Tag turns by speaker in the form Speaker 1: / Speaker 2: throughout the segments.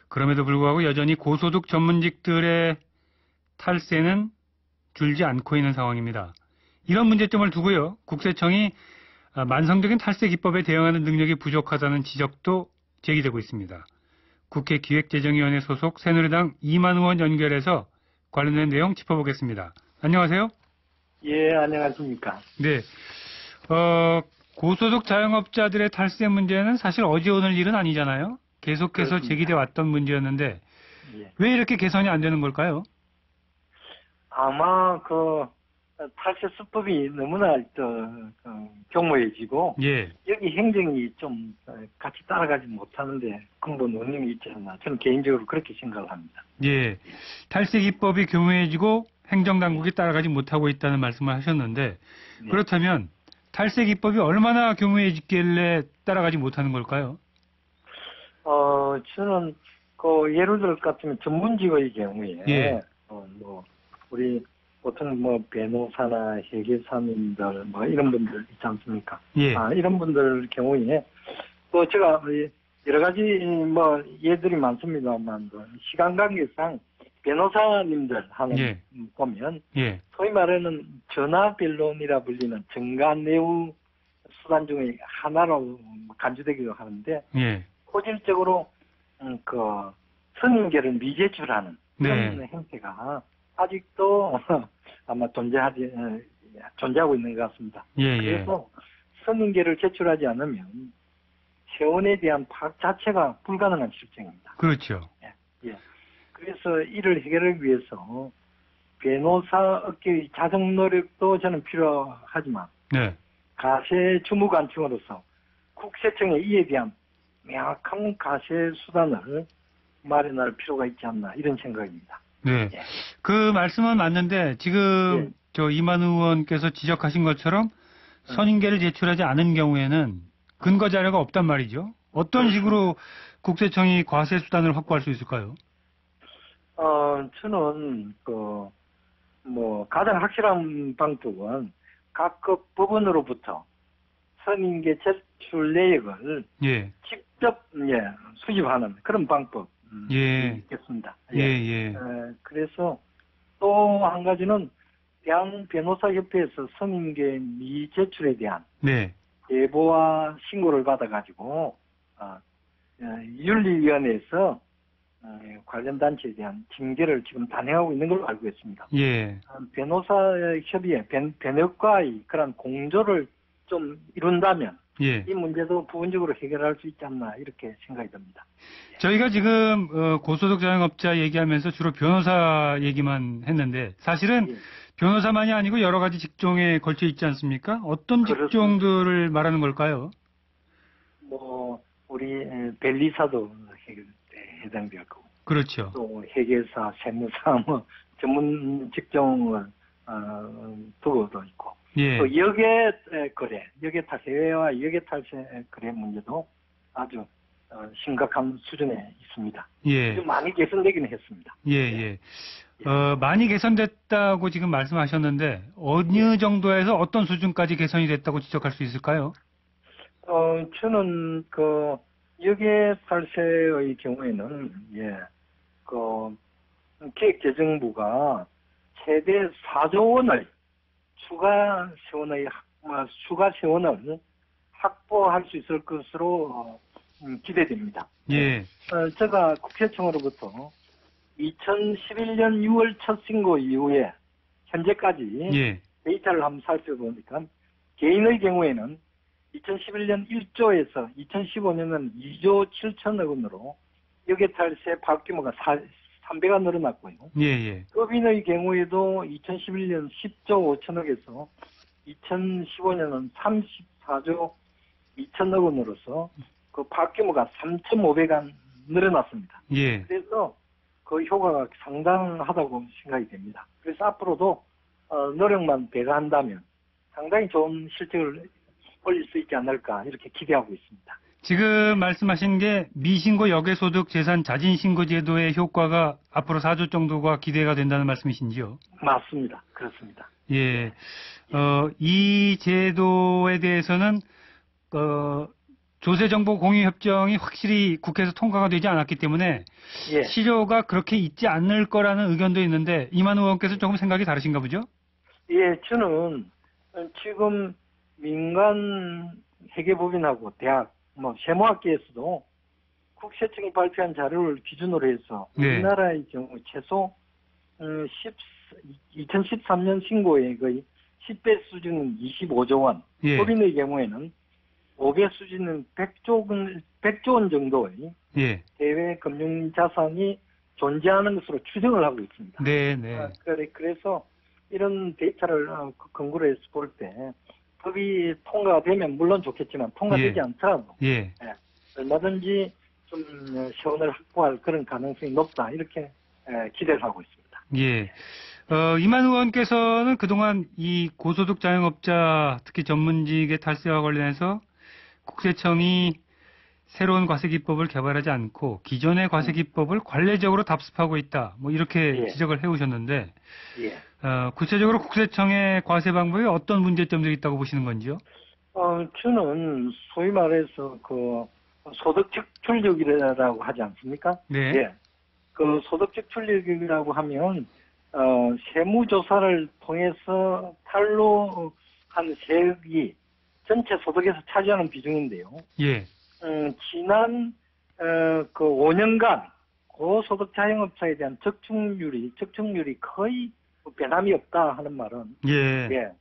Speaker 1: 그럼에도 불구하고 여전히 고소득 전문직들의 탈세는 줄지 않고 있는 상황입니다. 이런 문제점을 두고요. 국세청이 만성적인 탈세 기법에 대응하는 능력이 부족하다는 지적도 제기되고 있습니다. 국회 기획재정위원회 소속 새누리당 이만 의원 연결해서 관련된 내용 짚어보겠습니다. 안녕하세요.
Speaker 2: 예, 안녕하십니까.
Speaker 1: 네. 고소득 자영업자들의 탈세 문제는 사실 어제 오늘 일은 아니잖아요. 계속해서
Speaker 2: 그렇습니다.
Speaker 1: 제기돼 왔던 문제였는데
Speaker 2: 예.
Speaker 1: 왜 이렇게 개선이 안 되는 걸까요?
Speaker 2: 아마 탈세 수법이 너무나 교모해지고
Speaker 1: 예.
Speaker 2: 여기 행정이 좀 같이 따라가지 못하는데 근본 원인이 있지 않나. 저는 개인적으로 그렇게 생각을 합니다.
Speaker 1: 예. 탈세 기법이 교묘해지고 행정당국이 따라가지 못하고 있다는 말씀을 하셨는데
Speaker 2: 네.
Speaker 1: 그렇다면 탈세 기법이 얼마나 교묘해지길래 따라가지 못하는 걸까요?
Speaker 2: 저는 예를 들어 같으면 전문직의 경우에
Speaker 1: 예.
Speaker 2: 우리 보통 변호사나 회계사님들 이런 분들 있지 않습니까?
Speaker 1: 예.
Speaker 2: 이런 분들 경우에 또 제가 여러 가지 예들이 많습니다만 시간 관계상 변호사님들 하는
Speaker 1: 예.
Speaker 2: 보면
Speaker 1: 예.
Speaker 2: 소위 말하는 전화변론이라 불리는 정관내우 수단 중에 하나로 간주되기도 하는데
Speaker 1: 예.
Speaker 2: 포질적으로 선임계를 미제출하는 그런
Speaker 1: 네.
Speaker 2: 행태가 아직도 아마 존재하고 있는 것 같습니다.
Speaker 1: 예, 예.
Speaker 2: 그래서 선임계를 제출하지 않으면 세원에 대한 파악 자체가 불가능한 실정입니다.
Speaker 1: 그렇죠.
Speaker 2: 예. 그래서 이를 해결하기 위해서 변호사 업계의 자정 노력도 저는 필요하지만
Speaker 1: 네.
Speaker 2: 가세 주무관청으로서 국세청에 이에 대한 명확한 가세 수단을 마련할 필요가 있지 않나 이런 생각입니다.
Speaker 1: 네.
Speaker 2: 예.
Speaker 1: 그 말씀은 맞는데 지금 이만 의원께서 지적하신 것처럼 선임계를 제출하지 않은 경우에는 근거 자료가 없단 말이죠. 어떤 식으로 국세청이 과세 수단을 확보할 수 있을까요?
Speaker 2: 저는 가장 확실한 방법은 각급 법원으로부터 선임계 제출 내역을
Speaker 1: 예.
Speaker 2: 직접 수집하는 그런 방법이
Speaker 1: 예.
Speaker 2: 있겠습니다.
Speaker 1: 예.
Speaker 2: 그래서 또 한 가지는 대한변호사협회에서 선임계 미제출에 대한
Speaker 1: 네.
Speaker 2: 제보와 신고를 받아가지고 윤리위원회에서 관련 단체에 대한 징계를 지금 단행하고 있는 걸로 알고 있습니다.
Speaker 1: 예.
Speaker 2: 변호사협의회, 변협과의 그런 공조를 좀 이룬다면
Speaker 1: 예.
Speaker 2: 이 문제도 부분적으로 해결할 수 있지 않나 이렇게 생각이 듭니다.
Speaker 1: 저희가 지금 고소득 자영업자 얘기하면서 주로 변호사 얘기만 했는데 사실은 변호사만이 아니고 여러 가지 직종에 걸쳐 있지 않습니까? 어떤 직종들을 말하는 걸까요?
Speaker 2: 우리 변리사도 해당될 거고.
Speaker 1: 그렇죠.
Speaker 2: 또 회계사, 세무사 전문 직종을 두고도 있고.
Speaker 1: 예.
Speaker 2: 또 역외 거래, 역외 탈세, 해외와 역외 탈세 거래 문제도 아주 심각한 수준에 있습니다.
Speaker 1: 예.
Speaker 2: 좀 많이 개선되기는 했습니다.
Speaker 1: 예. 많이 개선됐다고 지금 말씀하셨는데 어느 정도에서 어떤 수준까지 개선이 됐다고 지적할 수 있을까요?
Speaker 2: 저는 역외 탈세의 경우에는 기획재정부가 최대 4조 원의 추가 세원을 확보할 수 있을 것으로 기대됩니다.
Speaker 1: 예.
Speaker 2: 제가 국세청으로부터 2011년 6월 첫 신고 이후에 현재까지 데이터를 한번 살펴보니까 개인의 경우에는 2011년 1조에서 2015년은 2조 7천억 원으로 역외탈세 파악 규모가 3배가 늘어났고요. 법인의 경우에도 2011년 10조 5천억에서 2015년은 34조 2천억 원으로서 그 파악 규모가 3.5배가 늘어났습니다. 그래서 그 효과가 상당하다고 생각이 됩니다. 그래서 앞으로도 노력만 배가한다면 상당히 좋은 실적을 올릴 수 있지 않을까 이렇게 기대하고 있습니다.
Speaker 1: 지금 말씀하신 게 미신고 역외소득 재산 자진신고 제도의 효과가 앞으로 4조 정도가 기대가 된다는 말씀이신지요?
Speaker 2: 맞습니다. 그렇습니다.
Speaker 1: 이 제도에 대해서는 조세정보공유협정이 확실히 국회에서 통과가 되지 않았기 때문에
Speaker 2: 예.
Speaker 1: 실효가 그렇게 있지 않을 거라는 의견도 있는데 이만 의원께서 조금 생각이 다르신가 보죠?
Speaker 2: 예, 저는 지금 민간 회계법인하고 대학, 세무학계에서도 국세청이 발표한 자료를 기준으로 해서
Speaker 1: 네.
Speaker 2: 우리나라의 경우 최소 2013년 신고액의 10배 수준은 25조 원,
Speaker 1: 예.
Speaker 2: 법인의 경우에는 5배 수준은 100조 원 정도의
Speaker 1: 예.
Speaker 2: 대외 금융 자산이 존재하는 것으로 추정을 하고 있습니다.
Speaker 1: 네, 네.
Speaker 2: 그래서 이런 데이터를 근거로 해서 볼 때 법이 통과되면 물론 좋겠지만 통과되지
Speaker 1: 예.
Speaker 2: 않더라도
Speaker 1: 예.
Speaker 2: 얼마든지 좀 세원을 확보할 그런 가능성이 높다 이렇게 기대를 하고 있습니다.
Speaker 1: 예. 이만 의원께서는 그동안 이 고소득 자영업자 특히 전문직의 탈세와 관련해서 국세청이 새로운 과세기법을 개발하지 않고 기존의 과세기법을 관례적으로 답습하고 있다. 뭐 이렇게
Speaker 2: 예.
Speaker 1: 지적을 해오셨는데
Speaker 2: 예.
Speaker 1: 구체적으로 국세청의 과세 방법에 어떤 문제점들이 있다고 보시는 건지요?
Speaker 2: 저는 소위 말해서 그 소득 직출력이라고 하지 않습니까?
Speaker 1: 네.
Speaker 2: 예. 그 소득 직출력이라고 하면 세무조사를 통해서 탄로한 세액이 전체 소득에서 차지하는 비중인데요.
Speaker 1: 예.
Speaker 2: 지난 그 5년간 고소득 자영업자에 대한 적중률이 거의 변함이 없다 하는 말은
Speaker 1: 예.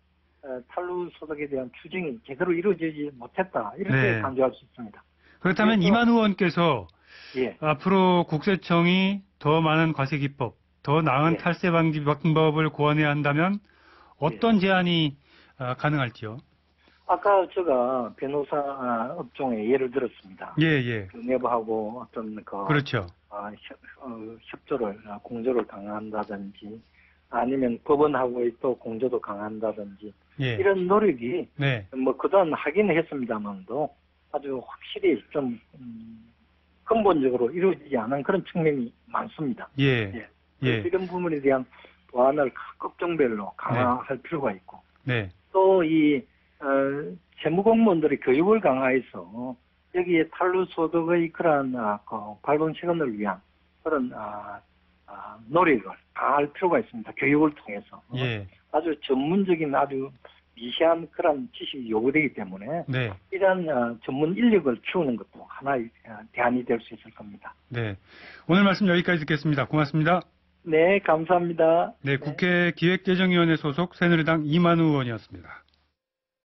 Speaker 2: 탈루 소득에 대한 추정이 제대로 이루어지지 못했다 이렇게
Speaker 1: 네.
Speaker 2: 강조할 수 있습니다.
Speaker 1: 그렇다면
Speaker 2: 그래서-
Speaker 1: 이만 의원께서
Speaker 2: 예.
Speaker 1: 앞으로 국세청이 더 많은 과세기법, 더 나은
Speaker 2: 예.
Speaker 1: 탈세 방지 방법을 고안해야 한다면 어떤 제안이 가능할지요?
Speaker 2: 아까 제가 변호사 업종의 예를 들었습니다.
Speaker 1: 예.
Speaker 2: 그 내부하고 어떤
Speaker 1: 그렇죠.
Speaker 2: 협조를 공조를 강화한다든지 아니면 법원하고의 또 공조도 강화한다든지
Speaker 1: 예.
Speaker 2: 이런 노력이
Speaker 1: 네.
Speaker 2: 그동안 하긴 했습니다만도 아주 확실히 좀 근본적으로 이루어지지 않은 그런 측면이 많습니다.
Speaker 1: 예.
Speaker 2: 그래서 이런 부분에 대한 보완을 각 업종별로 강화할 필요가 있고
Speaker 1: 네.
Speaker 2: 또 이 재무공무원들의 교육을 강화해서 여기에 탈루소득의 그러한 발본 시간을 위한 그런 노력을 다할 필요가 있습니다. 교육을 통해서
Speaker 1: 예.
Speaker 2: 아주 전문적인 아주 미세한 그런 지식이 요구되기 때문에
Speaker 1: 네.
Speaker 2: 이러한 전문 인력을 키우는 것도 하나의 대안이 될 수 있을 겁니다.
Speaker 1: 네. 오늘 말씀 여기까지 듣겠습니다. 고맙습니다.
Speaker 2: 네, 감사합니다.
Speaker 1: 네, 국회 기획재정위원회 소속 새누리당 이만우 의원이었습니다.